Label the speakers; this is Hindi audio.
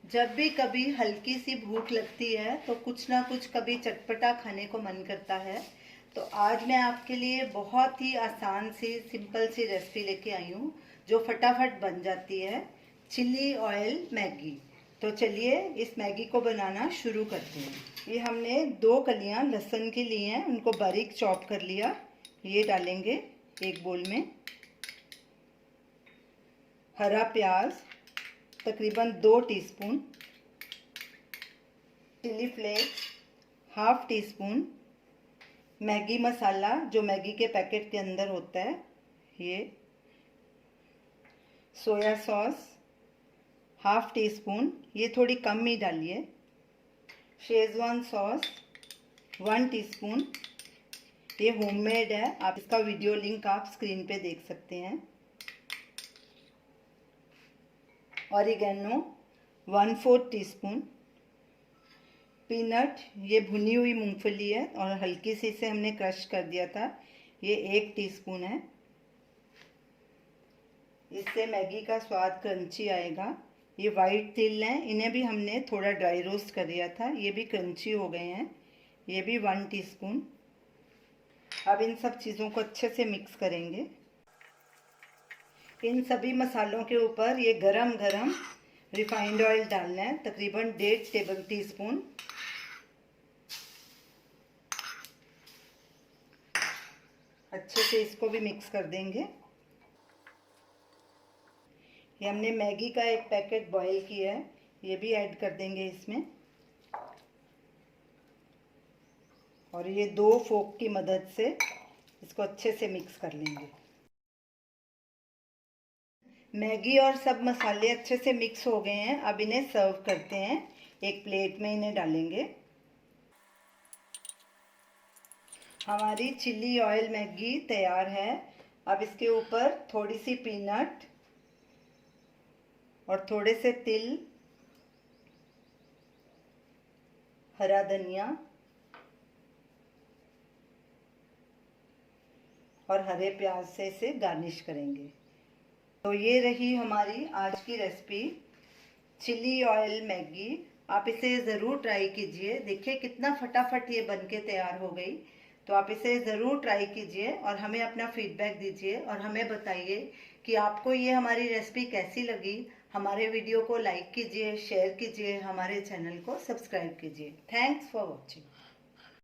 Speaker 1: जब भी कभी हल्की सी भूख लगती है तो कुछ ना कुछ कभी चटपटा खाने को मन करता है। तो आज मैं आपके लिए बहुत ही आसान सी सिंपल सी रेसिपी लेके आई हूँ जो फटाफट बन जाती है, चिल्ली ऑयल मैगी। तो चलिए इस मैगी को बनाना शुरू करते हैं। ये हमने 2 कलियाँ लहसुन की ली हैं, उनको बारीक चॉप कर लिया। ये डालेंगे एक बोल में। हरा प्याज तकरीबन 2 teaspoon, chilli flakes half teaspoon, Maggi masala जो मैगी के पैकेट के अंदर होता है ये, soya sauce half teaspoon, ये थोड़ी कम ही डालिए, शेजवान सॉस 1 टीस्पून, ये होममेड है, आप इसका वीडियो लिंक आप स्क्रीन पे देख सकते हैं। ऑरिगेनो 1/4 टीस्पून, पीनट ये भुनी हुई मूंगफली है और हल्की सी इसे हमने क्रश कर दिया था, ये 1 टीस्पून है। इससे मैगी का स्वाद क्रंची आएगा। ये वाइट तिल हैं, इन्हें भी हमने थोड़ा ड्राई रोस्ट कर दिया था, ये भी क्रंची हो गए हैं। ये भी 1 टीस्पून। अब इन सब चीज़ों को अच्छे से मिक्स करेंगे। इन सभी मसालों के ऊपर ये गरम गरम रिफाइंड ऑयल डालना है, तकरीबन 1.5 टेबल टीस्पून। अच्छे से इसको भी मिक्स कर देंगे। ये हमने मैगी का एक पैकेट बॉईल किया है, ये भी ऐड कर देंगे इसमें। और ये 2 फोक की मदद से इसको अच्छे से मिक्स कर लेंगे। मैगी और सब मसाले अच्छे से मिक्स हो गए हैं, अब इन्हें सर्व करते हैं। एक प्लेट में इन्हें डालेंगे। हमारी चिल्ली ऑयल मैगी तैयार है। अब इसके ऊपर थोड़ी सी पीनट और थोड़े से तिल, हरा धनिया और हरे प्याज से इसे गार्निश करेंगे। तो ये रही हमारी आज की रेसिपी, चिल्ली ऑयल मैगी। आप इसे ज़रूर ट्राई कीजिए, देखिए कितना फटाफट ये बनके तैयार हो गई। तो आप इसे ज़रूर ट्राई कीजिए और हमें अपना फीडबैक दीजिए और हमें बताइए कि आपको ये हमारी रेसिपी कैसी लगी। हमारे वीडियो को लाइक कीजिए, शेयर कीजिए, हमारे चैनल को सब्सक्राइब कीजिए। Thanks for watching.